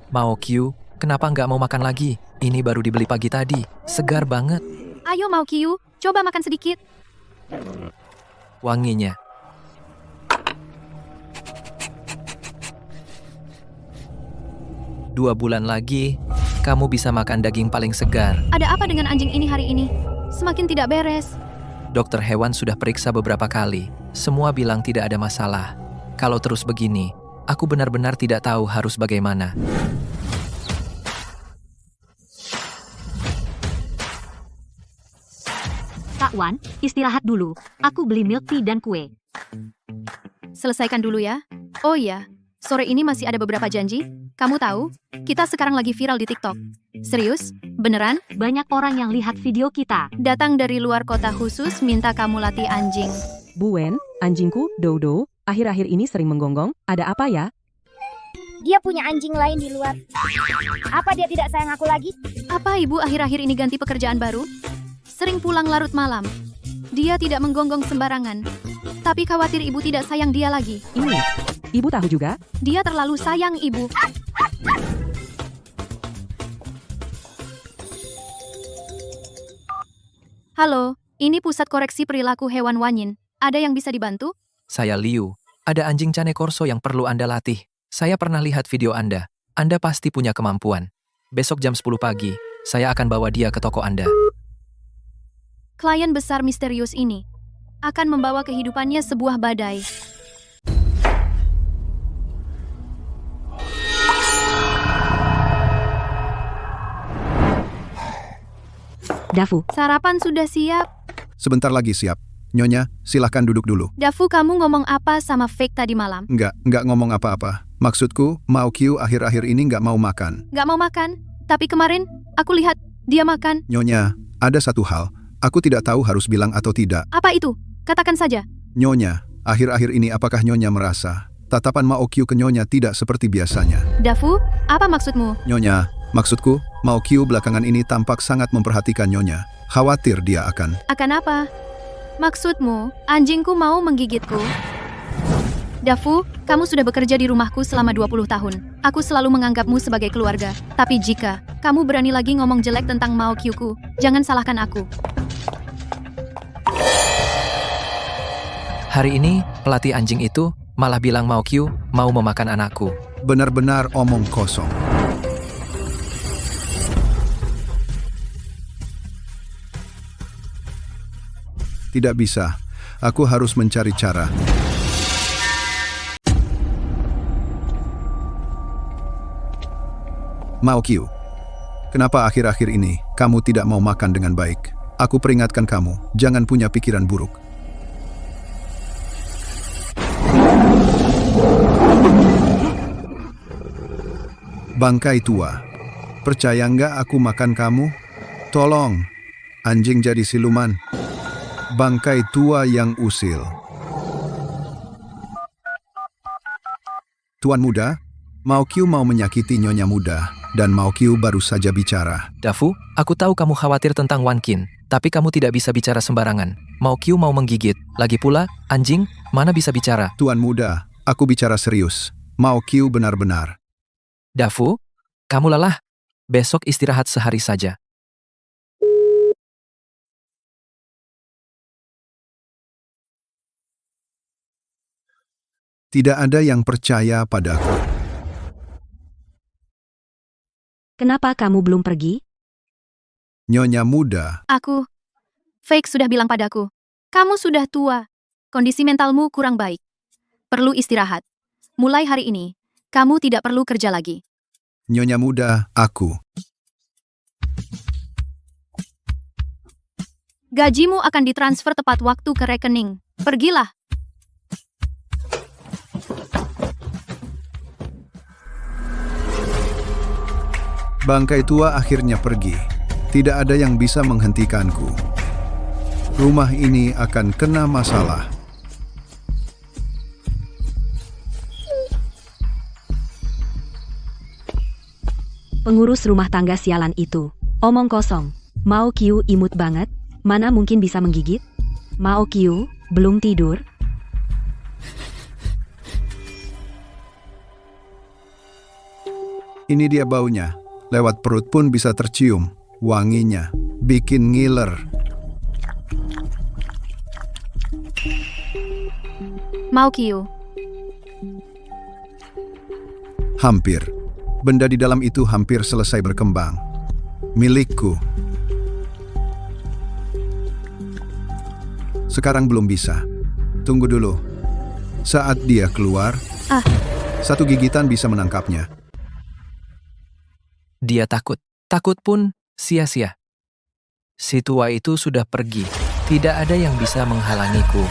Mao Q, kenapa nggak mau makan lagi? Ini baru dibeli pagi tadi, segar banget Ayo Mao Qiu, coba makan sedikit. wanginya. Dua bulan lagi, kamu bisa makan daging paling segar. Ada apa dengan anjing ini hari ini? Semakin tidak beres. Dokter hewan sudah periksa beberapa kali. Semua bilang tidak ada masalah. Kalau terus begini, aku benar-benar tidak tahu harus bagaimana. Kak Wan, istirahat dulu. Aku beli milk tea dan kue. Selesaikan dulu ya. Oh iya, sore ini masih ada beberapa janji. Kamu tahu, kita sekarang lagi viral di TikTok. Serius? Beneran? Banyak orang yang lihat video kita. Datang dari luar kota khusus minta kamu latih anjing. Bu Wen, anjingku, Dodo, akhir-akhir ini sering menggonggong. Ada apa ya? Dia punya anjing lain di luar. Apa dia tidak sayang aku lagi? Apa ibu akhir-akhir ini ganti pekerjaan baru? Sering pulang larut malam. Dia tidak menggonggong sembarangan. Tapi khawatir ibu tidak sayang dia lagi. Ini, ibu tahu juga? Dia terlalu sayang ibu. Halo, ini pusat koreksi perilaku hewan Wanyin. Ada yang bisa dibantu? Saya Liu, ada anjing cane corso yang perlu Anda latih. Saya pernah lihat video Anda. Anda pasti punya kemampuan. Besok jam 10 pagi, saya akan bawa dia ke toko Anda. Klien besar misterius ini akan membawa kehidupannya sebuah badai. Dafu, Sarapan sudah siap. Sebentar lagi siap. Nyonya, silahkan duduk dulu. Dafu, kamu ngomong apa sama Fake tadi malam? Enggak ngomong apa-apa. Maksudku, Mao Qiu akhir-akhir ini enggak mau makan. Gak mau makan? Tapi kemarin, aku lihat dia makan. Nyonya, ada satu hal. Aku tidak tahu harus bilang atau tidak. Apa itu? Katakan saja. Nyonya, akhir-akhir ini apakah Nyonya merasa tatapan Mao Qiu ke Nyonya tidak seperti biasanya? Dafu, apa maksudmu? Nyonya, maksudku, Mao Qiu belakangan ini tampak sangat memperhatikan Nyonya. Khawatir dia akan... Akan apa? Maksudmu, anjingku mau menggigitku? Dafu, kamu sudah bekerja di rumahku selama 20 tahun. Aku selalu menganggapmu sebagai keluarga. Tapi jika kamu berani lagi ngomong jelek tentang Mao Qiu-ku, jangan salahkan aku. Hari ini, pelatih anjing itu malah bilang Mao Qiu mau memakan anakku. Benar-benar omong kosong. Tidak bisa. Aku harus mencari cara. Mao Qiu, kenapa akhir-akhir ini kamu tidak mau makan dengan baik? Aku peringatkan kamu, jangan punya pikiran buruk. Bangkai tua, percaya nggak aku makan kamu? Tolong, anjing jadi siluman. Bangkai tua yang usil. Tuan muda, Mao Qiu mau menyakiti Nyonya muda, dan Mao Qiu baru saja bicara. Dafu, aku tahu kamu khawatir tentang Wan Qin, tapi kamu tidak bisa bicara sembarangan. Mao Qiu mau menggigit. Lagi pula, anjing, mana bisa bicara? Tuan muda, aku bicara serius. Mao Qiu benar-benar. Dafu, kamu lelah. Besok istirahat sehari saja. Tidak ada yang percaya padaku. kenapa kamu belum pergi? Nyonya muda, Aku, Fake sudah bilang padaku, kamu sudah tua. Kondisi mentalmu kurang baik. Perlu istirahat. Mulai hari ini, kamu tidak perlu kerja lagi. Nyonya muda, aku. Gajimu akan ditransfer tepat waktu ke rekening. Pergilah. Bangkai tua akhirnya pergi. Tidak ada yang bisa menghentikanku. Rumah ini akan kena masalah. Pengurus rumah tangga sialan itu. Omong kosong. Mao Qiu imut banget. Mana mungkin bisa menggigit? Mao Qiu belum tidur. Ini dia baunya. Lewat perut pun bisa tercium. Wanginya bikin ngiler. Mao Qiu. Hampir. Benda di dalam itu hampir selesai berkembang. Milikku. Sekarang belum bisa. Tunggu dulu. Saat dia keluar, satu gigitan bisa menangkapnya. Dia takut. Takut pun sia-sia. Si tua itu sudah pergi. Tidak ada yang bisa menghalangiku.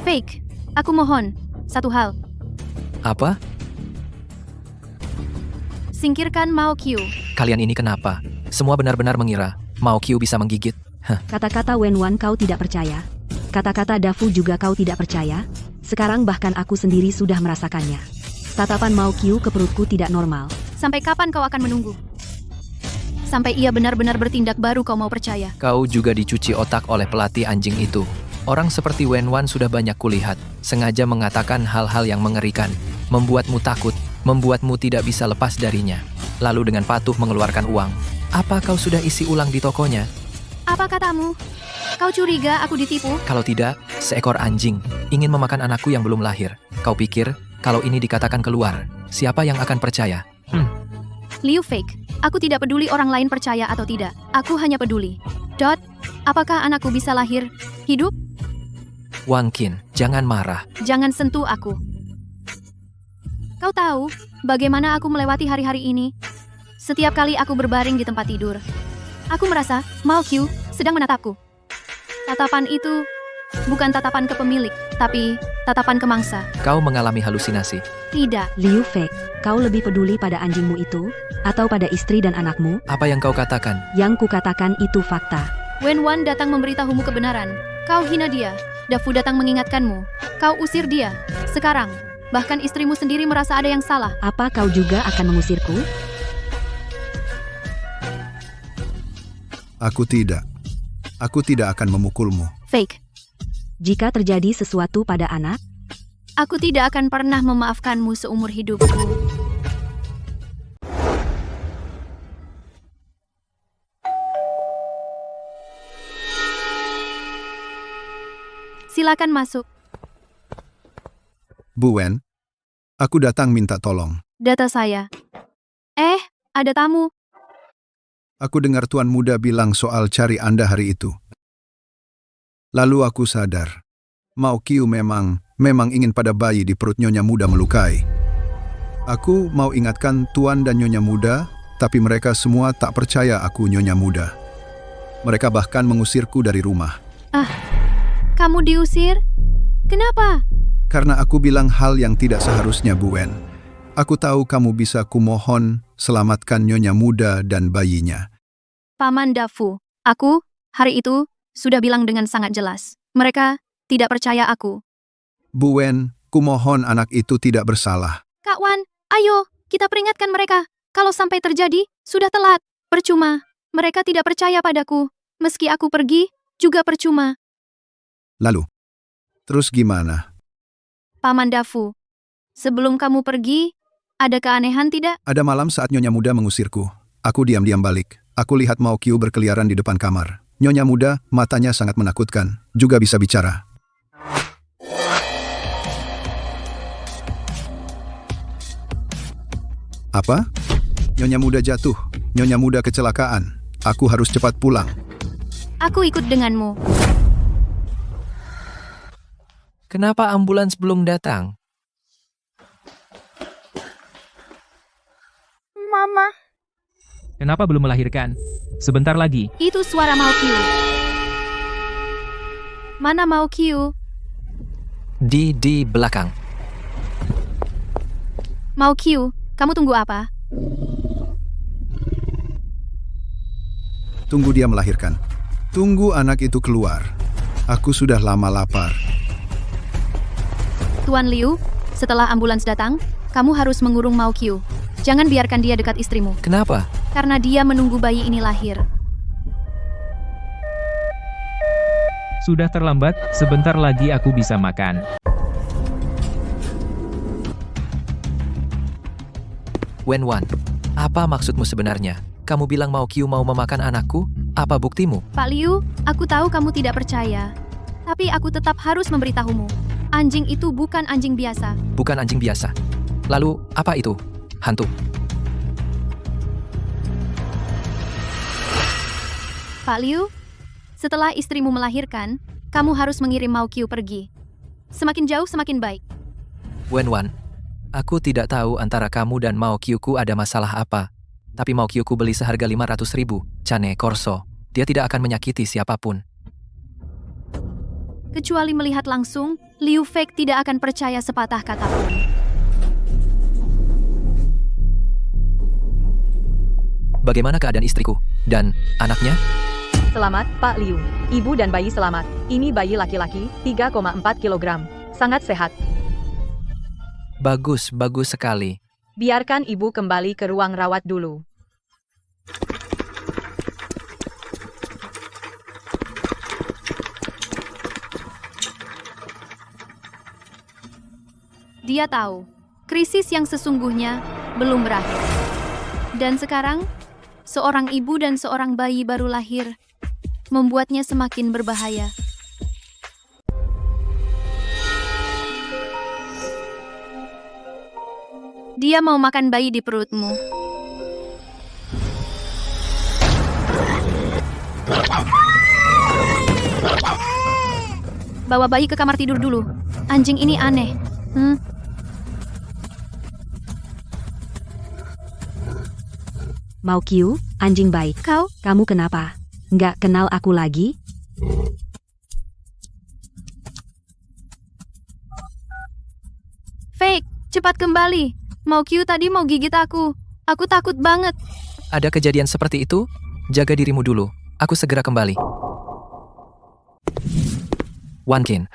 Fake. Aku mohon. Satu hal. Apa? Singkirkan Mao Qiu. Kalian ini kenapa? Semua benar-benar mengira Mao Qiu bisa menggigit. Kata-kata Wenwan kau tidak percaya. Kata-kata Dafu juga kau tidak percaya. Sekarang bahkan aku sendiri sudah merasakannya. Tatapan Mao Qiu ke perutku tidak normal. Sampai kapan kau akan menunggu? Sampai ia benar-benar bertindak baru kau mau percaya. Kau juga dicuci otak oleh pelatih anjing itu. Orang seperti Wenwan sudah banyak kulihat. Sengaja mengatakan hal-hal yang mengerikan. Membuatmu takut. Membuatmu tidak bisa lepas darinya. Lalu dengan patuh mengeluarkan uang. Apa kau sudah isi ulang di tokonya? Apa katamu? Kau curiga aku ditipu? Kalau tidak, seekor anjing ingin memakan anakku yang belum lahir. Kau pikir, kalau ini dikatakan keluar, siapa yang akan percaya? Liu Fake, aku tidak peduli orang lain percaya atau tidak. Aku hanya peduli. Dot, apakah anakku bisa lahir hidup? Wang Qin, jangan marah. Jangan sentuh aku. Kau tahu bagaimana aku melewati hari-hari ini? Setiap kali aku berbaring di tempat tidur, aku merasa Mao Qiu sedang menatapku. Tatapan itu bukan tatapan ke pemilik, tapi tatapan ke mangsa. Kau mengalami halusinasi. Tidak. Liu Fei, kau lebih peduli pada anjingmu itu atau pada istri dan anakmu? Apa yang kau katakan? Yang kukatakan itu fakta. Wenwan datang memberitahumu kebenaran. Kau hina dia. Dafu datang mengingatkanmu. Kau usir dia. Sekarang, bahkan istrimu sendiri merasa ada yang salah. Apa kau juga akan mengusirku? Aku tidak. Aku tidak akan memukulmu. Fake. Jika terjadi sesuatu pada anak, Aku tidak akan pernah memaafkanmu seumur hidupku. Silakan masuk. Bu Wen, aku datang minta tolong. Data saya. Ada tamu. Aku dengar Tuan Muda bilang soal cari Anda hari itu. Lalu aku sadar, Mao Qiu memang ingin pada bayi di perut Nyonya Muda melukai. Aku mau ingatkan Tuan dan Nyonya Muda, tapi mereka semua tak percaya aku Nyonya Muda. Mereka bahkan mengusirku dari rumah. Kamu diusir? Kenapa? Karena aku bilang hal yang tidak seharusnya, Bu Wen. Aku tahu kamu bisa kumohon selamatkan Nyonya Muda dan bayinya. Paman Dafu, aku, hari itu, sudah bilang dengan sangat jelas. Mereka tidak percaya aku. Bu Wen, kumohon anak itu tidak bersalah. Kak Wan, ayo, kita peringatkan mereka. Kalau sampai terjadi, sudah telat. Percuma. Mereka tidak percaya padaku. Meski aku pergi, juga percuma. Lalu, terus gimana? Paman Dafu, sebelum kamu pergi, ada keanehan tidak? Ada malam saat Nyonya Muda mengusirku. Aku diam-diam balik. Aku lihat Mao Qiu berkeliaran di depan kamar. Nyonya Muda, matanya sangat menakutkan. Juga bisa bicara. Apa? Nyonya Muda jatuh. Nyonya Muda kecelakaan. Aku harus cepat pulang. Aku ikut denganmu. Kenapa ambulans belum datang? Mama. Kenapa belum melahirkan? Sebentar lagi. Itu suara Mao Qiu. Mana Mao Qiu? Di belakang. Mao Qiu, kamu tunggu apa? Tunggu dia melahirkan. Tunggu anak itu keluar. Aku sudah lama lapar. Tuan Liu, setelah ambulans datang, kamu harus mengurung Mao Qiu. Jangan biarkan dia dekat istrimu. Kenapa? Karena dia menunggu bayi ini lahir. Sudah terlambat, sebentar lagi aku bisa makan. Wenwan, apa maksudmu sebenarnya? Kamu bilang Mao Qiu mau memakan anakku? Apa buktimu? Pak Liu, aku tahu kamu tidak percaya. Tapi aku tetap harus memberitahumu. Anjing itu bukan anjing biasa. Bukan anjing biasa. Lalu, apa itu? Hantu. Pak Liu, setelah istrimu melahirkan, kamu harus mengirim Mao Qiu pergi. Semakin jauh semakin baik. Wenwan, aku tidak tahu antara kamu dan Mao Qiuku ada masalah apa. Tapi Mao Qiuku beli seharga 500.000, Cane Corso. Dia tidak akan menyakiti siapapun. Kecuali melihat langsung, Liu Fei tidak akan percaya sepatah kata pun. Bagaimana keadaan istriku? Dan anaknya? Selamat, Pak Liu. Ibu dan bayi selamat. Ini bayi laki-laki, 3,4 kg. Sangat sehat. Bagus, bagus sekali. Biarkan ibu kembali ke ruang rawat dulu. Dia tahu, krisis yang sesungguhnya belum berakhir. Dan sekarang, seorang ibu dan seorang bayi baru lahir, membuatnya semakin berbahaya. Dia mau makan bayi di perutmu. Bawa bayi ke kamar tidur dulu. Anjing ini aneh. Mao Qiu, anjing baik. Kau? Kamu kenapa? Nggak kenal aku lagi? Fake, cepat kembali. Mao Qiu tadi mau gigit aku. Aku takut banget. Ada kejadian seperti itu? Jaga dirimu dulu. Aku segera kembali. Wankin,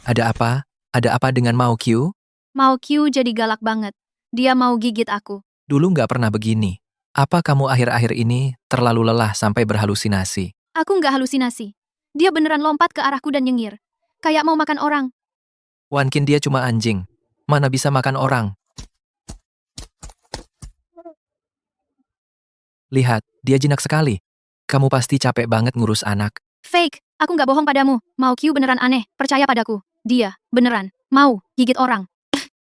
ada apa? Ada apa dengan Mao Qiu? Mao Qiu jadi galak banget. Dia mau gigit aku. Dulu nggak pernah begini. Apa kamu akhir-akhir ini terlalu lelah sampai berhalusinasi? Aku nggak halusinasi. Dia beneran lompat ke arahku dan nyengir. Kayak mau makan orang. Wankin, dia cuma anjing. Mana bisa makan orang? Lihat, dia jinak sekali. Kamu pasti capek banget ngurus anak. Fake, aku nggak bohong padamu. Mao Qiu beneran aneh. Percaya padaku. Dia, beneran, mau gigit orang.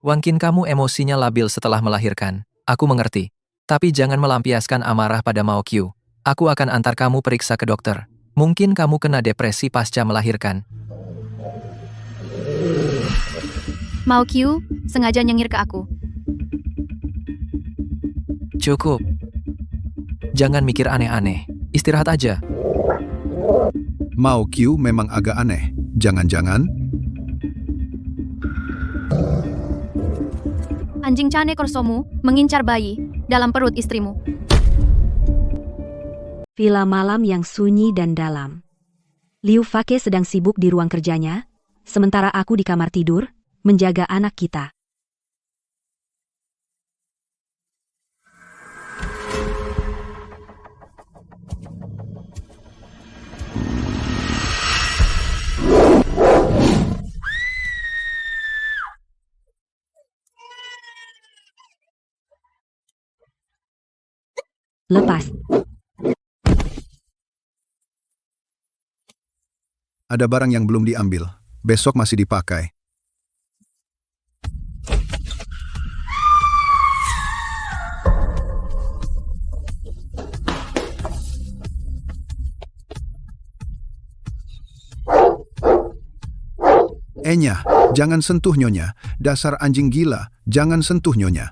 Wankin, kamu emosinya labil setelah melahirkan. Aku mengerti. Tapi jangan melampiaskan amarah pada Mao Qiu. Aku akan antar kamu periksa ke dokter. Mungkin kamu kena depresi pasca melahirkan. Mao Qiu sengaja nyengir ke aku. Cukup. Jangan mikir aneh-aneh. Istirahat aja. Mao Qiu memang agak aneh. Jangan-jangan Anjing Cane Corsomu mengincar bayi dalam perut istrimu. Villa malam yang sunyi dan dalam. Liu Fei sedang sibuk di ruang kerjanya, sementara aku di kamar tidur, menjaga anak kita. Lepas. ada barang yang belum diambil. Besok masih dipakai. Enya, jangan sentuh Nyonya. Dasar anjing gila, jangan sentuh Nyonya.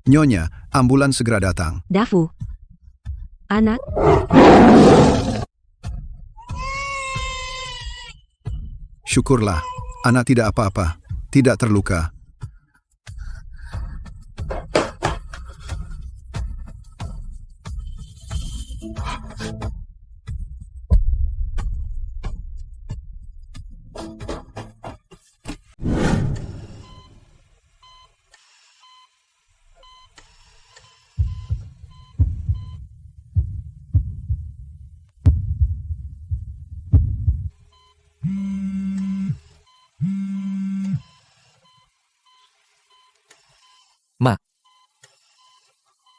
Nyonya, ambulan segera datang. Dafu. Anak. Syukurlah, anak tidak apa-apa, tidak terluka.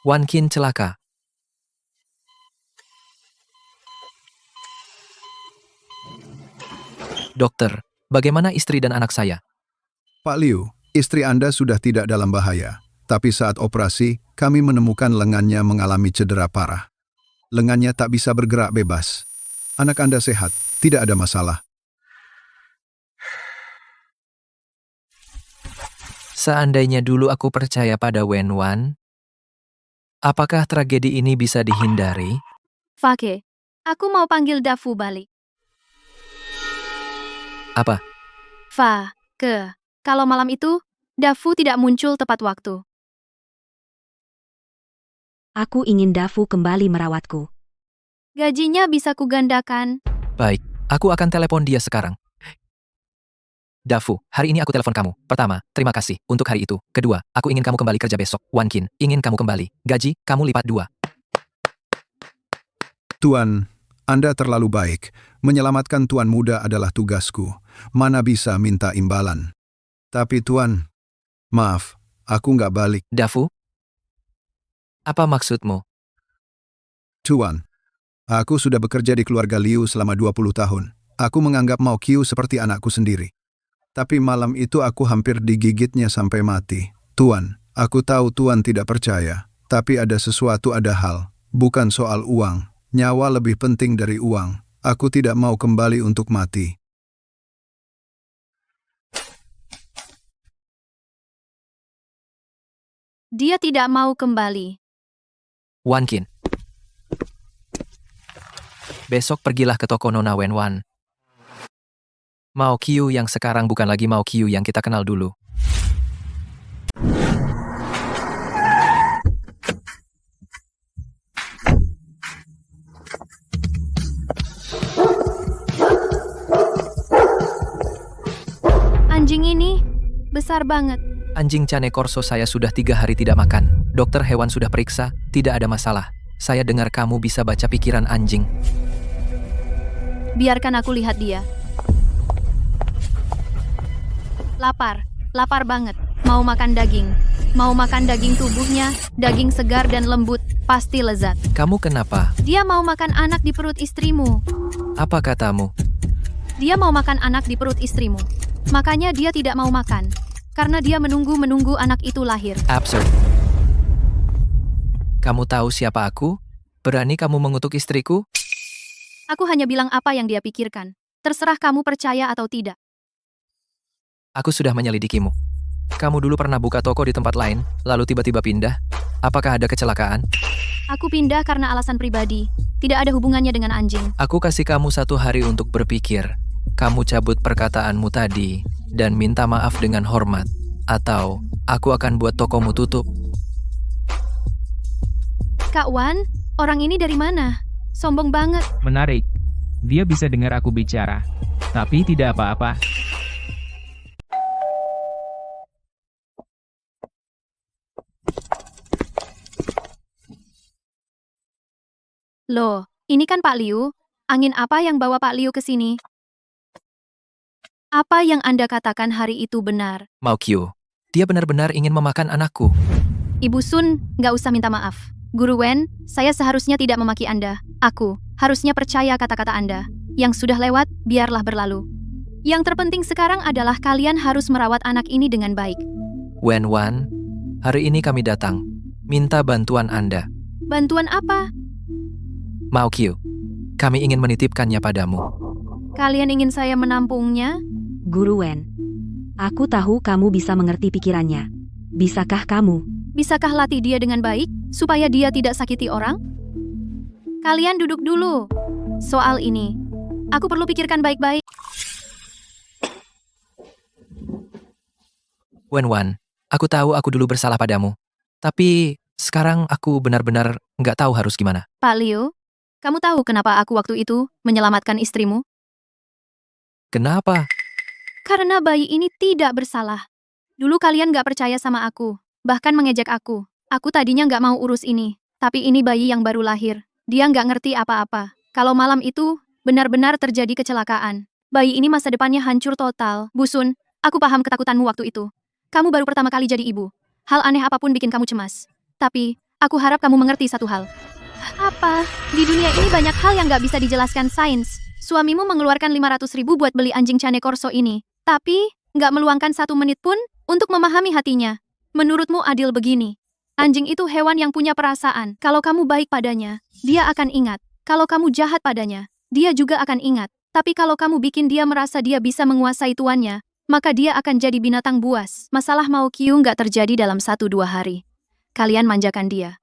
Wan Qin celaka. Dokter, bagaimana istri dan anak saya? Pak Liu, istri Anda sudah tidak dalam bahaya. Tapi saat operasi, kami menemukan lengannya mengalami cedera parah. Lengannya tak bisa bergerak bebas. Anak Anda sehat, tidak ada masalah. Seandainya dulu aku percaya pada Wenwan, apakah tragedi ini bisa dihindari? Fake, aku mau panggil Dafu balik. Apa? Kalau malam itu, Dafu tidak muncul tepat waktu. Aku ingin Dafu kembali merawatku. Gajinya bisa kugandakan. Baik, aku akan telepon dia sekarang. Dafu, hari ini aku telepon kamu. Pertama, terima kasih untuk hari itu. Kedua, aku ingin kamu kembali kerja besok. Wan Qin, ingin kamu kembali. Gaji, kamu lipat 2. Tuan, Anda terlalu baik. Menyelamatkan tuan muda adalah tugasku. Mana bisa minta imbalan. Tapi tuan, maaf, aku nggak balik. Dafu? Apa maksudmu? Tuan, aku sudah bekerja di keluarga Liu selama 20 tahun. Aku menganggap Mao Qiu seperti anakku sendiri. Tapi malam itu aku hampir digigitnya sampai mati. Tuan, aku tahu Tuan tidak percaya. Tapi ada sesuatu, ada hal. Bukan soal uang. Nyawa lebih penting dari uang. Aku tidak mau kembali untuk mati. Dia tidak mau kembali. Wan Qin. Besok pergilah ke toko Nona Wenwan. Mao Qiu yang sekarang bukan lagi Mao Qiu yang kita kenal dulu. Anjing ini besar banget. Anjing Cane Corso saya sudah 3 hari tidak makan. Dokter hewan sudah periksa, tidak ada masalah. Saya dengar kamu bisa baca pikiran anjing. Biarkan aku lihat dia. Lapar banget. Mau makan daging. Mau makan daging tubuhnya, daging segar dan lembut, pasti lezat. Kamu kenapa? Dia mau makan anak di perut istrimu. Apa katamu? Dia mau makan anak di perut istrimu. Makanya dia tidak mau makan. Karena dia menunggu anak itu lahir. Absurd. Kamu tahu siapa aku? Berani kamu mengutuk istriku? Aku hanya bilang apa yang dia pikirkan. Terserah kamu percaya atau tidak. Aku sudah menyelidikimu. Kamu dulu pernah buka toko di tempat lain, lalu tiba-tiba pindah. Apakah ada kecelakaan? Aku pindah karena alasan pribadi. Tidak ada hubungannya dengan anjing. Aku kasih kamu 1 hari untuk berpikir. Kamu cabut perkataanmu tadi dan minta maaf dengan hormat. Atau aku akan buat tokomu tutup. Kak Wan, orang ini dari mana? Sombong banget. Menarik. Dia bisa dengar aku bicara. Tapi tidak apa-apa. Loh, ini kan Pak Liu. Angin apa yang bawa Pak Liu ke sini? Apa yang Anda katakan hari itu benar. Mao Qiu, dia benar-benar ingin memakan anakku. Ibu Sun, nggak usah minta maaf. Guru Wen, saya seharusnya tidak memaki Anda. Aku harusnya percaya kata-kata Anda. Yang sudah lewat, biarlah berlalu. Yang terpenting sekarang adalah kalian harus merawat anak ini dengan baik. Wenwan, hari ini kami datang. Minta bantuan Anda. Bantuan apa? Mao Qiu, kami ingin menitipkannya padamu. Kalian ingin saya menampungnya? Guru Wen, aku tahu kamu bisa mengerti pikirannya. Bisakah kamu? Bisakah latih dia dengan baik, supaya dia tidak sakiti orang? Kalian duduk dulu. Soal ini, aku perlu pikirkan baik-baik. Wenwan, aku tahu aku dulu bersalah padamu. Tapi sekarang aku benar-benar nggak tahu harus gimana. Pak Liu, kamu tahu kenapa aku waktu itu menyelamatkan istrimu? Kenapa? Karena bayi ini tidak bersalah. Dulu kalian gak percaya sama aku, bahkan mengejek aku. Aku tadinya gak mau urus ini, tapi ini bayi yang baru lahir. Dia gak ngerti apa-apa. Kalau malam itu, benar-benar terjadi kecelakaan. Bayi ini masa depannya hancur total. Bu Sun, aku paham ketakutanmu waktu itu. Kamu baru pertama kali jadi ibu. Hal aneh apapun bikin kamu cemas. Tapi, Aku harap kamu mengerti satu hal. Apa? Di dunia ini banyak hal yang nggak bisa dijelaskan sains. Suamimu mengeluarkan 500.000 buat beli anjing Cane Corso ini. Tapi, nggak meluangkan 1 menit pun untuk memahami hatinya. Menurutmu adil begini? Anjing itu hewan yang punya perasaan. Kalau kamu baik padanya, dia akan ingat. Kalau kamu jahat padanya, dia juga akan ingat. Tapi kalau kamu bikin dia merasa dia bisa menguasai tuannya, maka dia akan jadi binatang buas. Masalah Mao Qiu nggak terjadi dalam 1-2 hari. Kalian manjakan dia.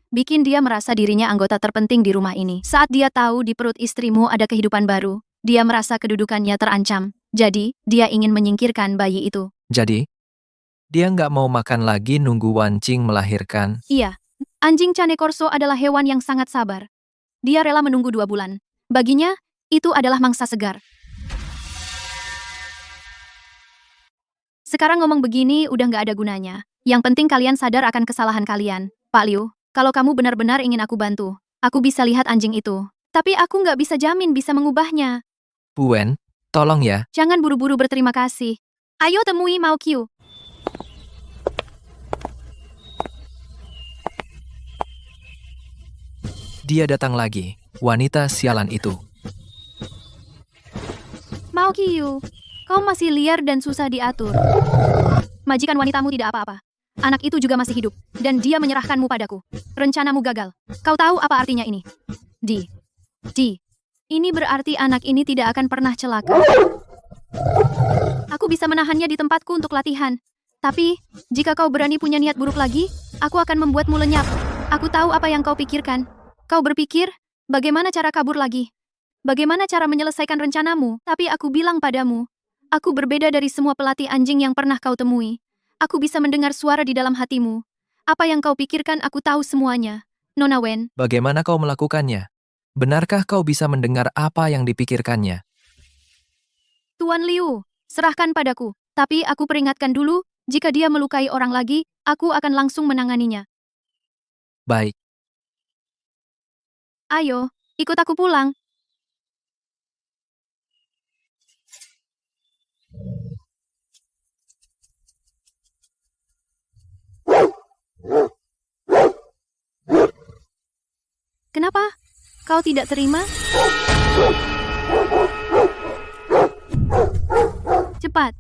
Bikin dia merasa dirinya anggota terpenting di rumah ini. Saat dia tahu di perut istrimu ada kehidupan baru, dia merasa kedudukannya terancam. Jadi, dia ingin menyingkirkan bayi itu. Jadi, dia nggak mau makan lagi nunggu Wan Qing melahirkan. Iya, anjing Cane Corso adalah hewan yang sangat sabar. Dia rela menunggu 2 bulan. Baginya, itu adalah mangsa segar. Sekarang ngomong begini udah nggak ada gunanya. Yang penting kalian sadar akan kesalahan kalian. Pak Liu, kalau kamu benar-benar ingin aku bantu, aku bisa lihat anjing itu. Tapi aku nggak bisa jamin bisa mengubahnya. Bu Wen, tolong ya. Jangan buru-buru berterima kasih. Ayo temui Mao Qiu. Dia datang lagi, wanita sialan itu. Mao Qiu, kau masih liar dan susah diatur. Majikan wanitamu tidak apa-apa. Anak itu juga masih hidup, dan dia menyerahkanmu padaku. Rencanamu gagal. Kau tahu apa artinya ini? Ini berarti anak ini tidak akan pernah celaka. Aku bisa menahannya di tempatku untuk latihan. Tapi, jika kau berani punya niat buruk lagi, aku akan membuatmu lenyap. Aku tahu apa yang kau pikirkan. Kau berpikir, bagaimana cara kabur lagi? Bagaimana cara menyelesaikan rencanamu? Tapi aku bilang padamu, aku berbeda dari semua pelatih anjing yang pernah kau temui. Aku bisa mendengar suara di dalam hatimu. Apa yang kau pikirkan aku tahu semuanya. Nona Wen, Bagaimana kau melakukannya? Benarkah kau bisa mendengar apa yang dipikirkannya? Tuan Liu, serahkan padaku. Tapi aku peringatkan dulu, jika dia melukai orang lagi, aku akan langsung menanganinya. Baik, Ayo, ikut aku pulang. Kenapa? Kau tidak terima? Cepat.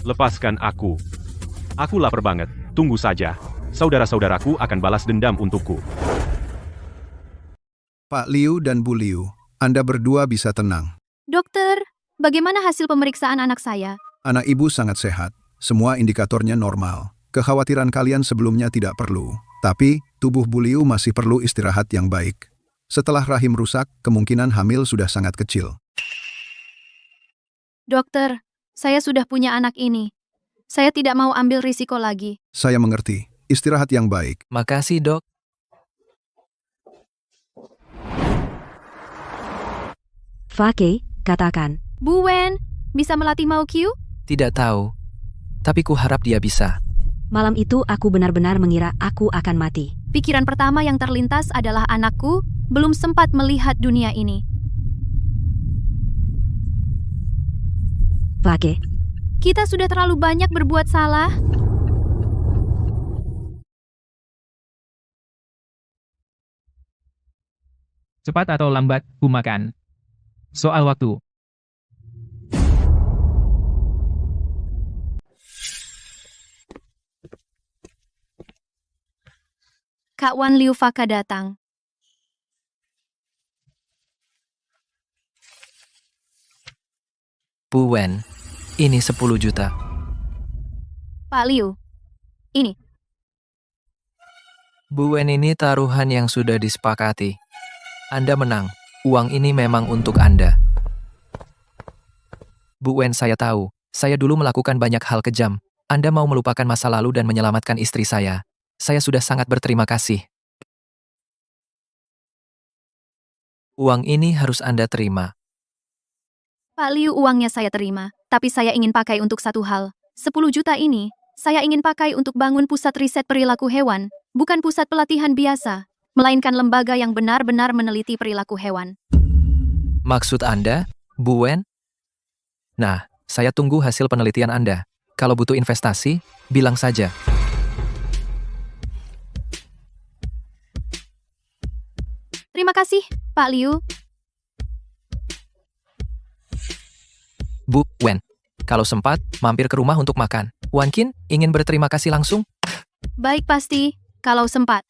Lepaskan aku. Aku lapar banget. Tunggu saja. Saudara-saudaraku akan balas dendam untukku. Pak Liu dan Bu Liu, Anda berdua bisa tenang. Dokter, bagaimana hasil pemeriksaan anak saya? Anak ibu sangat sehat. Semua indikatornya normal. Kekhawatiran kalian sebelumnya tidak perlu. Tapi, tubuh Bu Liu masih perlu istirahat yang baik. Setelah rahim rusak, kemungkinan hamil sudah sangat kecil. Dokter, saya sudah punya anak ini. Saya tidak mau ambil risiko lagi. Saya mengerti. Istirahat yang baik. makasih dok. Fake, katakan. Bu Wen, bisa melatih Mao Qiu? Tidak tahu. Tapi ku harap dia bisa. Malam itu aku benar-benar mengira aku akan mati. Pikiran pertama yang terlintas adalah anakku belum sempat melihat dunia ini. Fake, Kita sudah terlalu banyak berbuat salah. Cepat atau lambat, ku makan. Soal waktu. Kak Wan Liu Faka datang. Bu Wen, ini 10 juta. Pak Liu, ini. Bu Wen, ini taruhan yang sudah disepakati. Anda menang. Uang ini memang untuk Anda. Bu Wen, saya tahu. Saya dulu melakukan banyak hal kejam. Anda mau melupakan masa lalu dan menyelamatkan istri saya. Saya sudah sangat berterima kasih. Uang ini harus Anda terima. Pak Liu, uangnya saya terima. Tapi saya ingin pakai untuk satu hal. 10 juta ini, saya ingin pakai untuk bangun pusat riset perilaku hewan, bukan pusat pelatihan biasa. melainkan lembaga yang benar-benar meneliti perilaku hewan. Maksud Anda, Bu Wen? Nah, saya tunggu hasil penelitian Anda. Kalau butuh investasi, bilang saja. Terima kasih, Pak Liu. Bu Wen, kalau sempat, mampir ke rumah untuk makan. Wan Qin ingin berterima kasih langsung. Baik pasti, kalau sempat.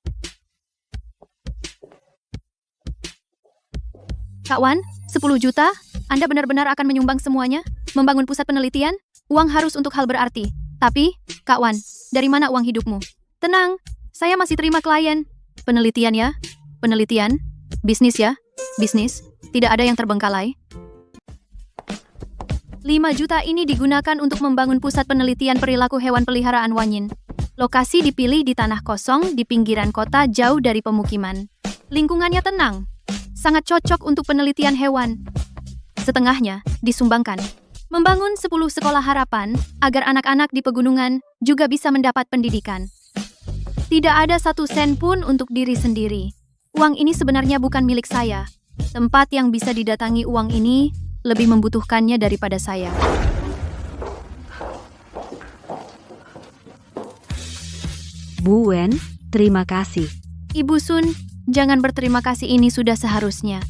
Kak Wan, 10 juta? Anda benar-benar akan menyumbang semuanya? Membangun pusat penelitian? Uang harus untuk hal berarti. Tapi, Kak Wan, dari mana uang hidupmu? Tenang, saya masih terima klien. Penelitian ya? Penelitian? Bisnis ya? Bisnis? Tidak ada yang terbengkalai. 5 juta ini digunakan untuk membangun pusat penelitian perilaku hewan peliharaan Wanyin. Lokasi dipilih di tanah kosong di pinggiran kota jauh dari pemukiman. Lingkungannya tenang. Sangat cocok untuk penelitian hewan. Setengahnya disumbangkan. Membangun 10 sekolah harapan agar anak-anak di pegunungan juga bisa mendapat pendidikan. Tidak ada 1 sen pun untuk diri sendiri. Uang ini sebenarnya bukan milik saya. Tempat yang bisa didatangi uang ini lebih membutuhkannya daripada saya. Bu Wen, terima kasih. Ibu Sun, jangan berterima kasih, ini sudah seharusnya.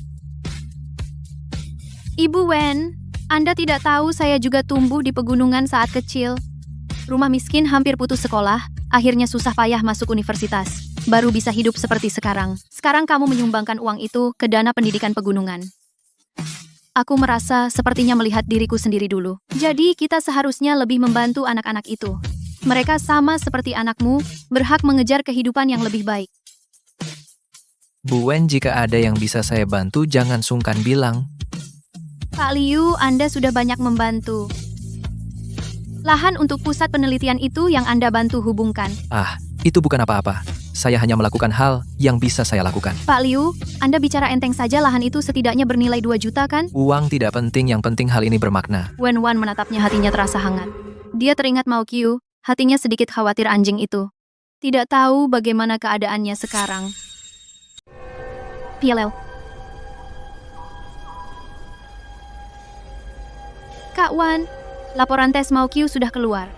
Ibu Wen, Anda tidak tahu saya juga tumbuh di pegunungan saat kecil. Rumah miskin, hampir putus sekolah, akhirnya susah payah masuk universitas. Baru bisa hidup seperti sekarang. Sekarang kamu menyumbangkan uang itu ke dana pendidikan pegunungan. Aku merasa sepertinya melihat diriku sendiri dulu. Jadi kita seharusnya lebih membantu anak-anak itu. Mereka sama seperti anakmu, berhak mengejar kehidupan yang lebih baik. Bu Wen, jika ada yang bisa saya bantu, jangan sungkan bilang. Pak Liu, Anda sudah banyak membantu. Lahan untuk pusat penelitian itu yang Anda bantu hubungkan. Ah, itu bukan apa-apa. Saya hanya melakukan hal yang bisa saya lakukan. Pak Liu, Anda bicara enteng saja, lahan itu setidaknya bernilai 2 juta kan? Uang tidak penting, yang penting hal ini bermakna. Wen Wan menatapnya, hatinya terasa hangat. Dia teringat Mao Qiu, hatinya sedikit khawatir anjing itu. Tidak tahu bagaimana keadaannya sekarang. PLL. Kak Wan, laporan tes Mao Qiu sudah keluar.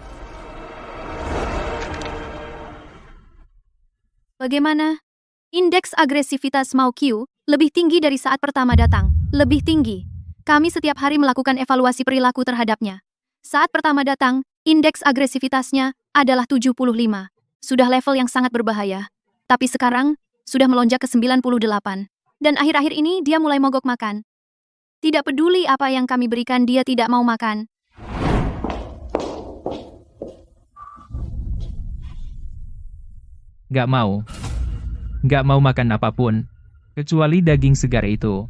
Bagaimana? Indeks agresivitas Mao Qiu lebih tinggi dari saat pertama datang. Lebih tinggi. Kami setiap hari melakukan evaluasi perilaku terhadapnya. Saat pertama datang, indeks agresivitasnya adalah 75. Sudah level yang sangat berbahaya. Tapi sekarang, sudah melonjak ke 98. Dan akhir-akhir ini dia mulai mogok makan. Tidak peduli apa yang kami berikan, dia tidak mau makan. Gak mau. Gak mau makan apapun, kecuali daging segar itu.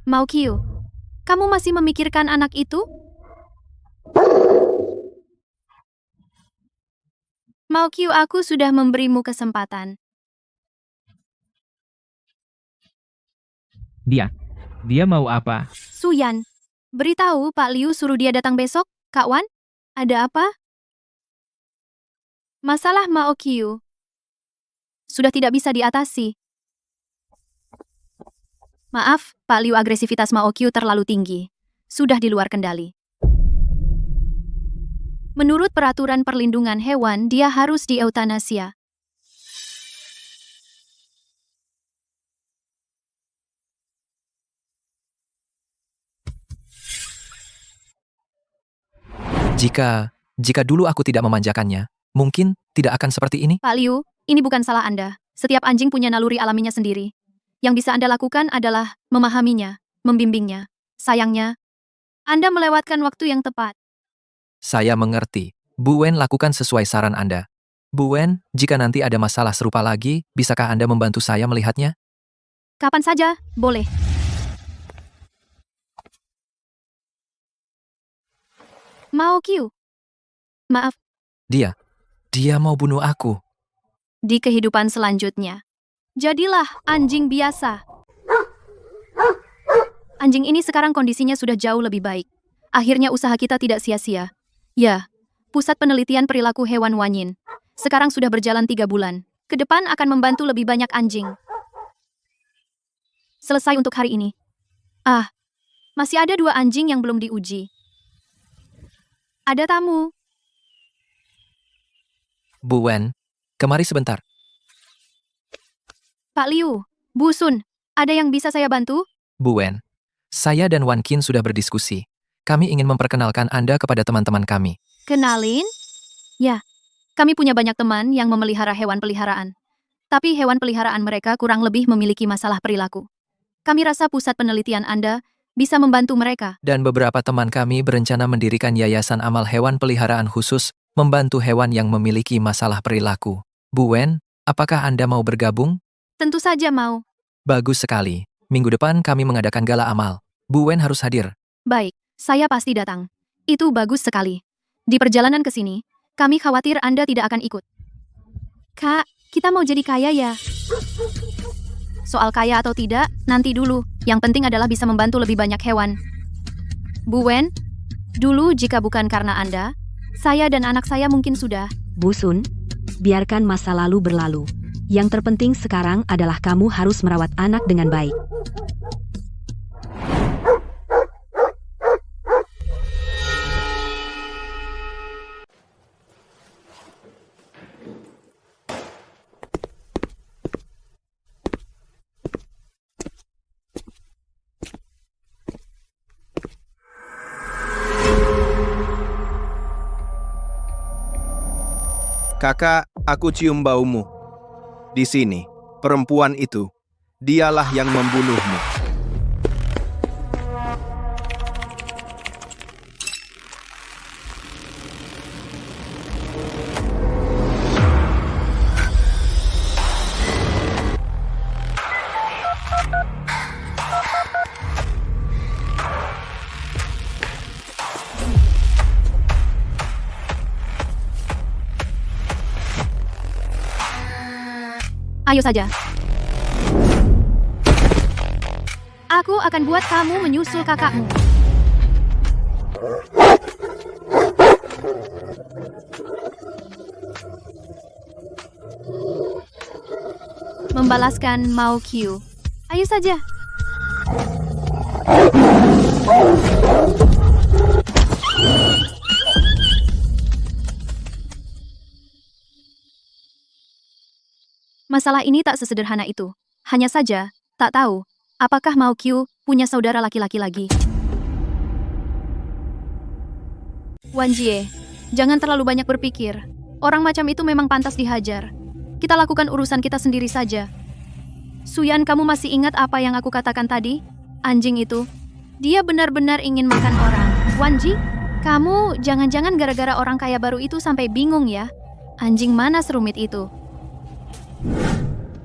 Mao Qiu, kamu masih memikirkan anak itu? Mao Qiu, aku sudah memberimu kesempatan. Dia mau apa? Suyan, beritahu Pak Liu suruh dia datang besok. Kak Wan, ada apa? Masalah Mao Qiu sudah tidak bisa diatasi. Maaf, Pak Liu, agresivitas Mao Qiu terlalu tinggi. Sudah di luar kendali. Menurut peraturan perlindungan hewan, dia harus dieutanasia. Jika dulu aku tidak memanjakannya, mungkin tidak akan seperti ini. Pak Liu, ini bukan salah Anda. Setiap anjing punya naluri alaminya sendiri. Yang bisa Anda lakukan adalah memahaminya, membimbingnya. Sayangnya, Anda melewatkan waktu yang tepat. Saya mengerti. Bu Wen, lakukan sesuai saran Anda. Bu Wen, jika nanti ada masalah serupa lagi, bisakah Anda membantu saya melihatnya? Kapan saja, boleh. Mao Qiu. Maaf, Dia mau bunuh aku. di kehidupan selanjutnya. Jadilah anjing biasa. Anjing ini sekarang kondisinya sudah jauh lebih baik. Akhirnya usaha kita tidak sia-sia. Ya, pusat penelitian perilaku hewan Wanyin. Sekarang sudah berjalan 3 bulan. Ke depan akan membantu lebih banyak anjing. selesai untuk hari ini. Masih ada 2 anjing yang belum diuji. Ada tamu. Bu Wen, kemari sebentar. Pak Liu, Bu Sun, ada yang bisa saya bantu? Bu Wen, saya dan Wan Qin sudah berdiskusi. Kami ingin memperkenalkan Anda kepada teman-teman kami. Kenalin? Ya, kami punya banyak teman yang memelihara hewan peliharaan. Tapi hewan peliharaan mereka kurang lebih memiliki masalah perilaku. Kami rasa pusat penelitian Anda bisa membantu mereka. Dan beberapa teman kami berencana mendirikan yayasan amal hewan peliharaan khusus membantu hewan yang memiliki masalah perilaku. Bu Wen, apakah Anda mau bergabung? Tentu saja mau. Bagus sekali. Minggu depan kami mengadakan gala amal. Bu Wen harus hadir. Baik, saya pasti datang. Itu bagus sekali. Di perjalanan ke sini, kami khawatir Anda tidak akan ikut. Kak, kita mau jadi kaya ya? Soal kaya atau tidak, nanti dulu. Yang penting adalah bisa membantu lebih banyak hewan. Bu Wen, dulu jika bukan karena Anda, saya dan anak saya mungkin sudah. Bu Sun, biarkan masa lalu berlalu. Yang terpenting sekarang adalah kamu harus merawat anak dengan baik. Kakak, aku cium baumu. Di sini, perempuan itu, dialah yang membunuhmu. Ayo saja. Aku akan buat kamu menyusul kakakmu. Membalaskan Mao Qiu. Ayo saja. Masalah ini tak sesederhana itu. Hanya saja, tak tahu, apakah Mao Qiu punya saudara laki-laki lagi. Wan Jie, jangan terlalu banyak berpikir. Orang macam itu memang pantas dihajar. Kita lakukan urusan kita sendiri saja. Suyan, kamu masih ingat apa yang aku katakan tadi? Anjing itu, dia benar-benar ingin makan orang. Wan Ji, kamu jangan-jangan gara-gara orang kaya baru itu sampai bingung ya? Anjing mana serumit itu?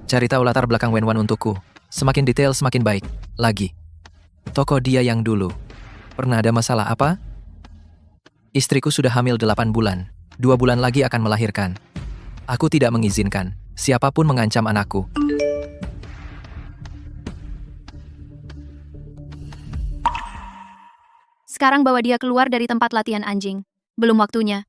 Cari tahu latar belakang Wenwan untukku. Semakin detail semakin baik. Lagi. Toko dia yang dulu. Pernah ada masalah apa? Istriku sudah hamil 8 bulan. 2 bulan lagi akan melahirkan. Aku tidak mengizinkan. Siapapun mengancam anakku. Sekarang bawa dia keluar dari tempat latihan anjing. Belum waktunya.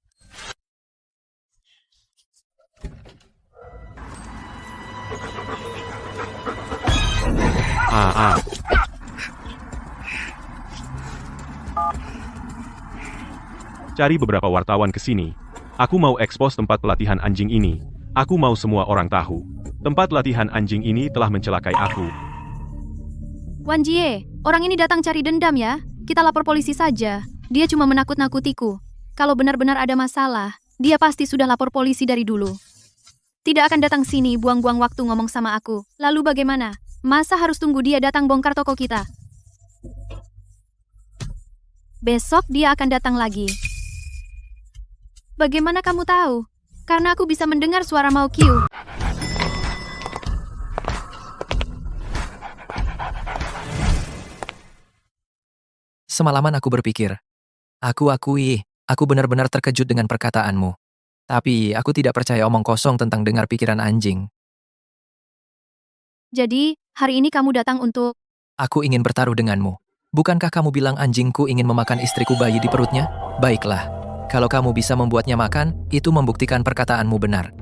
Cari beberapa wartawan ke sini. Aku mau ekspos tempat pelatihan anjing ini. Aku mau semua orang tahu. Tempat latihan anjing ini telah mencelakai aku. Wan Jie, orang ini datang cari dendam ya. Kita lapor polisi saja. Dia cuma menakut-nakutiku. Kalau benar-benar ada masalah, dia pasti sudah lapor polisi dari dulu. Tidak akan datang sini buang-buang waktu ngomong sama aku. Lalu bagaimana? Masa harus tunggu dia datang bongkar toko kita? Besok dia akan datang lagi. Bagaimana kamu tahu? Karena aku bisa mendengar suara Mao Qiu. Semalaman aku berpikir. Aku akui, aku benar-benar terkejut dengan perkataanmu. Tapi aku tidak percaya omong kosong tentang dengar pikiran anjing. Jadi, hari ini kamu datang untuk... Aku ingin bertaruh denganmu. Bukankah kamu bilang anjingku ingin memakan istriku bayi di perutnya? Baiklah. Kalau kamu bisa membuatnya makan, itu membuktikan perkataanmu benar.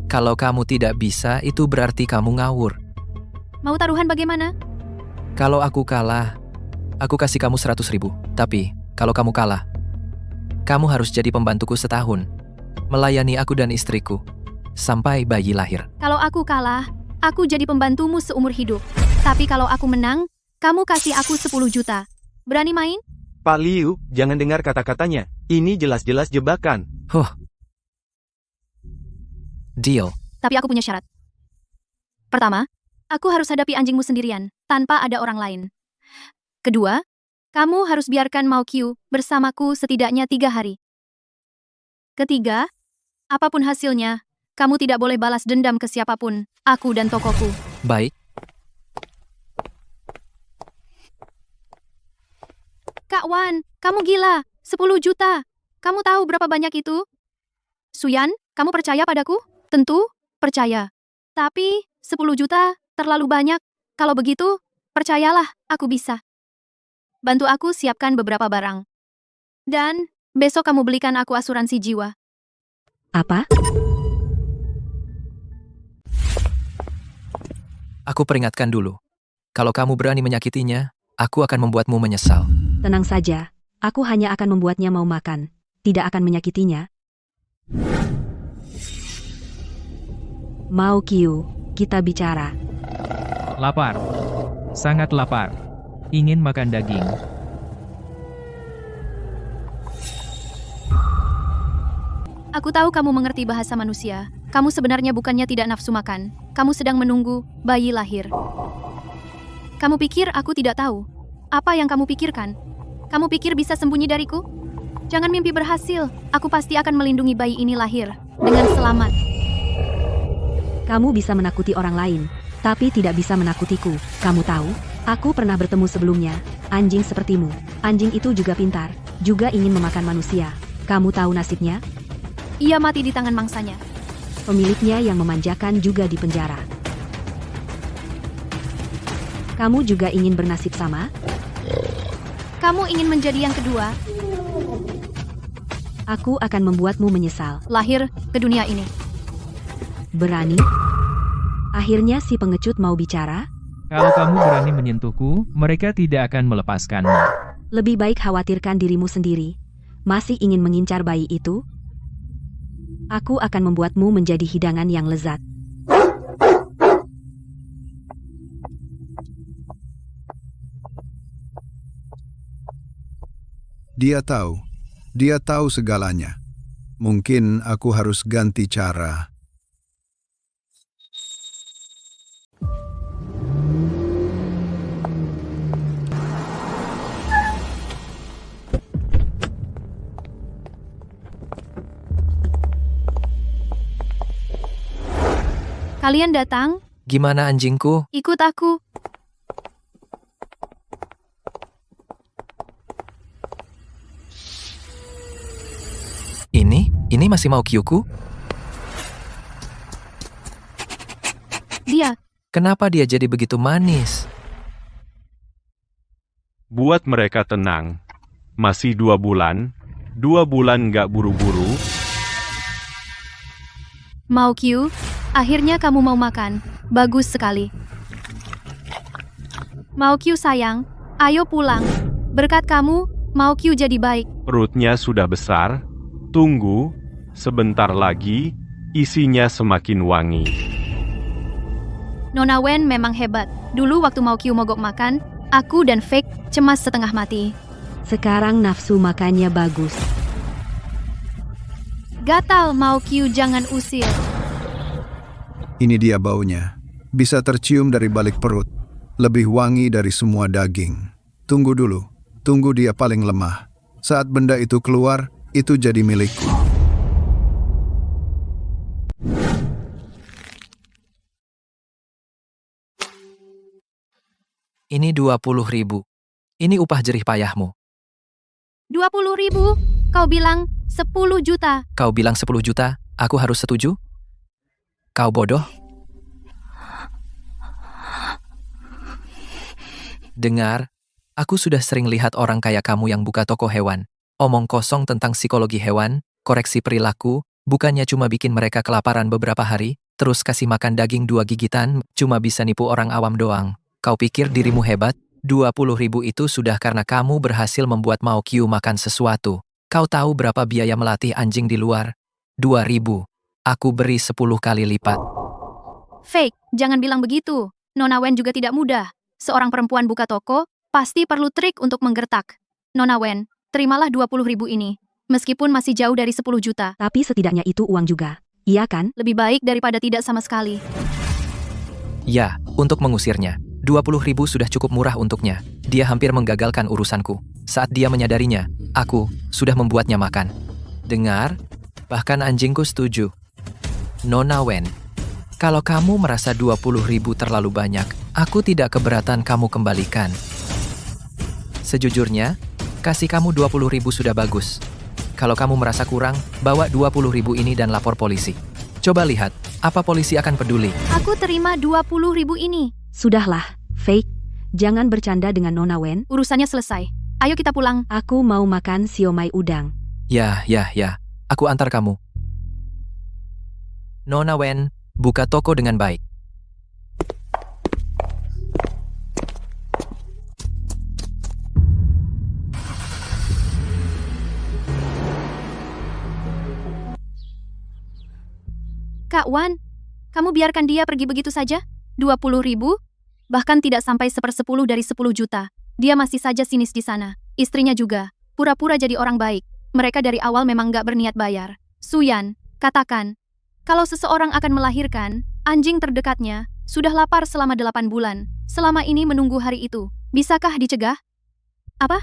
Kalau kamu tidak bisa, itu berarti kamu ngawur. Mau taruhan bagaimana? Kalau aku kalah, aku kasih kamu 100.000. Tapi, kalau kamu kalah, kamu harus jadi pembantuku setahun. Melayani aku dan istriku. Sampai bayi lahir. Kalau aku kalah, aku jadi pembantumu seumur hidup. Tapi kalau aku menang, kamu kasih aku 10 juta. Berani main? Pak Liu, jangan dengar kata-katanya. Ini jelas-jelas jebakan. Deal. Tapi aku punya syarat. Pertama, aku harus hadapi anjingmu sendirian, tanpa ada orang lain. Kedua, kamu harus biarkan Mao Qiu bersamaku setidaknya 3 hari. Ketiga, apapun hasilnya, kamu tidak boleh balas dendam ke siapapun, aku dan tokoku. Baik. Kak Wan, kamu gila. 10 juta. Kamu tahu berapa banyak itu? Suyan, kamu percaya padaku? Tentu, percaya. Tapi, 10 juta terlalu banyak. Kalau begitu, percayalah, aku bisa. Bantu aku siapkan beberapa barang. Dan, besok kamu belikan aku asuransi jiwa. Apa? Aku peringatkan dulu. Kalau kamu berani menyakitinya, aku akan membuatmu menyesal. Tenang saja, aku hanya akan membuatnya mau makan, tidak akan menyakitinya. Mao Qiu, kita bicara. Lapar. Sangat lapar. Ingin makan daging. Aku tahu kamu mengerti bahasa manusia. Kamu sebenarnya bukannya tidak nafsu makan. Kamu sedang menunggu bayi lahir. Kamu pikir aku tidak tahu? Apa yang kamu pikirkan? Kamu pikir bisa sembunyi dariku? Jangan mimpi berhasil. Aku pasti akan melindungi bayi ini lahir dengan selamat. Kamu bisa menakuti orang lain, tapi tidak bisa menakutiku. Kamu tahu, aku pernah bertemu sebelumnya, anjing sepertimu. Anjing itu juga pintar, juga ingin memakan manusia. Kamu tahu nasibnya? Ia mati di tangan mangsanya. Pemiliknya yang memanjakan juga di penjara. Kamu juga ingin bernasib sama? Kamu ingin menjadi yang kedua? Aku akan membuatmu menyesal. Lahir ke dunia ini. Berani? Akhirnya si pengecut mau bicara? Kalau kamu berani menyentuhku, mereka tidak akan melepaskanmu. Lebih baik khawatirkan dirimu sendiri. Masih ingin mengincar bayi itu? Aku akan membuatmu menjadi hidangan yang lezat. Dia tahu segalanya. Mungkin aku harus ganti cara. Kalian datang? Gimana anjingku? Ikut aku. Ini masih Mao Qiu-ku? Dia. Kenapa dia jadi begitu manis? Buat mereka tenang. Masih 2 bulan. 2 bulan nggak buru-buru. Mao Qiu, akhirnya kamu mau makan. Bagus sekali. Mao Qiu sayang, ayo pulang. Berkat kamu, Mao Qiu jadi baik. Perutnya sudah besar. Tunggu, sebentar lagi, isinya semakin wangi. Nona Wen memang hebat. Dulu waktu Mao Qiu mogok makan, aku dan Fake cemas setengah mati. Sekarang nafsu makannya bagus. Gatal Mao Qiu, jangan usir. Ini dia baunya. Bisa tercium dari balik perut. Lebih wangi dari semua daging. Tunggu dulu. Tunggu dia paling lemah. Saat benda itu keluar, itu jadi milikku. Ini 20.000. Ini upah jerih payahmu. 20.000? Kau bilang 10 juta. Kau bilang 10 juta, aku harus setuju? Kau bodoh? Dengar, aku sudah sering lihat orang kayak kamu yang buka toko hewan. Omong kosong tentang psikologi hewan, koreksi perilaku, bukannya cuma bikin mereka kelaparan beberapa hari, terus kasih makan daging 2 gigitan, cuma bisa nipu orang awam doang. Kau pikir dirimu hebat? 20.000 itu sudah karena kamu berhasil membuat Mao Qiu makan sesuatu. Kau tahu berapa biaya melatih anjing di luar? 2.000. Aku beri 10 kali lipat. Fake, jangan bilang begitu. Nona Wen juga tidak mudah. Seorang perempuan buka toko, pasti perlu trik untuk menggertak. Nona Wen, terimalah 20.000 ini. Meskipun masih jauh dari 10 juta. Tapi setidaknya itu uang juga. Iya kan? Lebih baik daripada tidak sama sekali. Ya, untuk mengusirnya. 20.000 sudah cukup murah untuknya. Dia hampir menggagalkan urusanku. Saat dia menyadarinya, aku sudah membuatnya makan. Dengar, bahkan anjingku setuju. Nona Wen, kalau kamu merasa 20.000 terlalu banyak, aku tidak keberatan kamu kembalikan. Sejujurnya, kasih kamu 20.000 sudah bagus. Kalau kamu merasa kurang, bawa 20.000 ini dan lapor polisi. Coba lihat, apa polisi akan peduli? Aku terima 20.000 ini. Sudahlah, Fake. Jangan bercanda dengan Nona Wen. Urusannya selesai. Ayo kita pulang. Aku mau makan siomay udang. Ya. Aku antar kamu. Nona Wen, buka toko dengan baik. Kak Wan, kamu biarkan dia pergi begitu saja? 20.000? Bahkan tidak sampai 1/10 dari 10 juta. Dia masih saja sinis di sana. Istrinya juga. Pura-pura jadi orang baik. Mereka dari awal memang nggak berniat bayar. Suyan, katakan. Kalau seseorang akan melahirkan, anjing terdekatnya sudah lapar selama 8 bulan. Selama ini menunggu hari itu. Bisakah dicegah? Apa?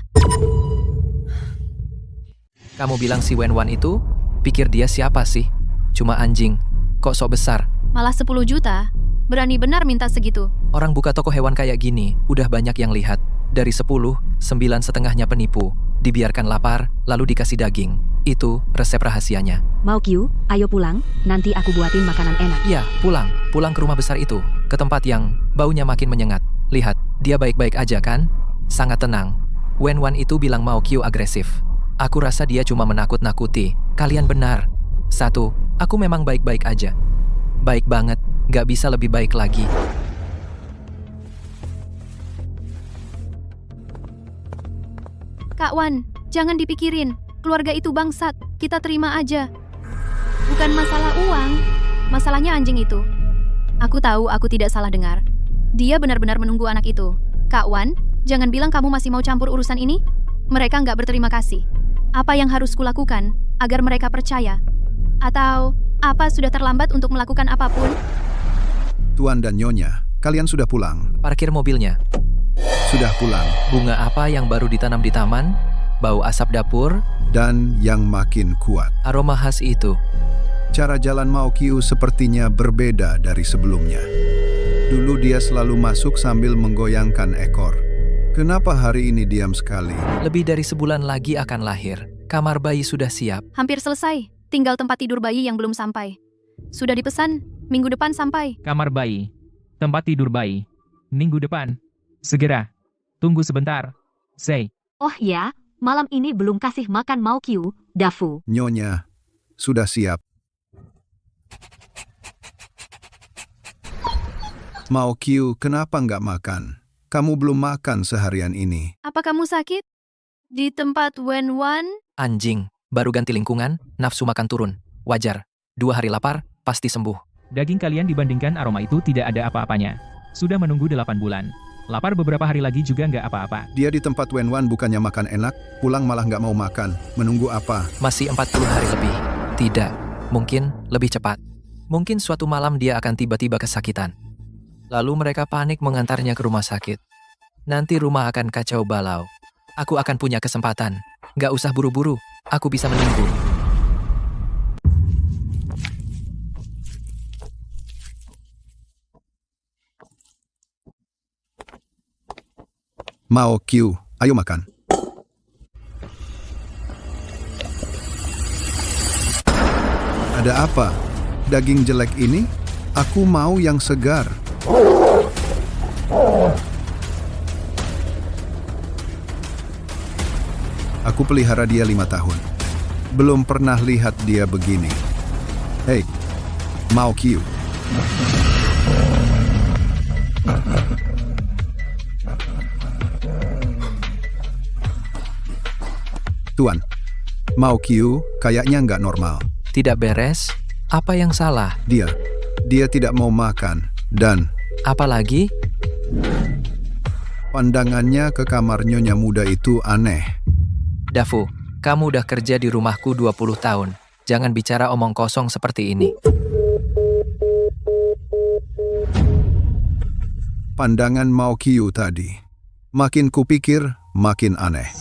Kamu bilang si Wenwan itu? Pikir dia siapa sih? Cuma anjing. Kok sok besar? Malah 10 juta? Berani benar minta segitu. Orang buka toko hewan kayak gini, udah banyak yang lihat. Dari 10, 9,5-nya penipu. Dibiarkan lapar, lalu dikasih daging. Itu resep rahasianya. Mao Qiu, ayo pulang. Nanti aku buatin makanan enak. Ya, pulang. Pulang ke rumah besar itu. Ke tempat yang baunya makin menyengat. Lihat, dia baik-baik aja kan? Sangat tenang. Wenwan itu bilang Mao Qiu agresif. Aku rasa dia cuma menakut-nakuti. Kalian benar. 1, aku memang baik-baik aja. Baik banget, gak bisa lebih baik lagi. Kak Wan, jangan dipikirin. Keluarga itu bangsat, kita terima aja. Bukan masalah uang, masalahnya anjing itu. Aku tahu aku tidak salah dengar. Dia benar-benar menunggu anak itu. Kak Wan, jangan bilang kamu masih mau campur urusan ini. Mereka nggak berterima kasih. Apa yang harus kulakukan agar mereka percaya? Atau apa sudah terlambat untuk melakukan apapun? Tuan dan Nyonya, kalian sudah pulang. Parkir mobilnya. Sudah pulang. Bunga apa yang baru ditanam di taman? Bau asap dapur? Dan yang makin kuat. Aroma khas itu. Cara jalan Mao Qiu sepertinya berbeda dari sebelumnya. Dulu dia selalu masuk sambil menggoyangkan ekor. Kenapa hari ini diam sekali? Lebih dari sebulan lagi akan lahir. Kamar bayi sudah siap. Hampir selesai. Tinggal tempat tidur bayi yang belum sampai. Sudah dipesan, minggu depan sampai. Kamar bayi. Tempat tidur bayi. Minggu depan. Segera. Tunggu sebentar. Say. Oh ya, malam ini belum kasih makan Mao Qiu, Dafu. Nyonya, sudah siap. Mao Qiu, kenapa nggak makan? Kamu belum makan seharian ini. Apa kamu sakit? Di tempat Wenwan? Anjing. Baru ganti lingkungan, nafsu makan turun. Wajar. 2 hari lapar, pasti sembuh. Daging kalian dibandingkan aroma itu tidak ada apa-apanya. Sudah menunggu 8 bulan. Lapar beberapa hari lagi juga nggak apa-apa. Dia di tempat Wenwan bukannya makan enak, pulang malah nggak mau makan. Menunggu apa? Masih 40 hari lebih. Tidak. Mungkin lebih cepat. Mungkin suatu malam dia akan tiba-tiba kesakitan. Lalu mereka panik mengantarnya ke rumah sakit. Nanti rumah akan kacau balau. Aku akan punya kesempatan. Nggak usah buru-buru. Aku bisa menunggu. Mao Qiu, ayo makan. Ada apa? Daging jelek ini? Aku mau yang segar. Aku pelihara dia 5 tahun. Belum pernah lihat dia begini. Hei, Mao Qiu. Tuan, Mao Qiu kayaknya nggak normal. Tidak beres? Apa yang salah? Dia tidak mau makan, dan Apa lagi? pandangannya ke kamar Nyonya Muda itu aneh. Dafu, kamu udah kerja di rumahku 20 tahun. Jangan bicara omong kosong seperti ini. Pandangan Mao Qiu tadi. Makin kupikir, makin aneh.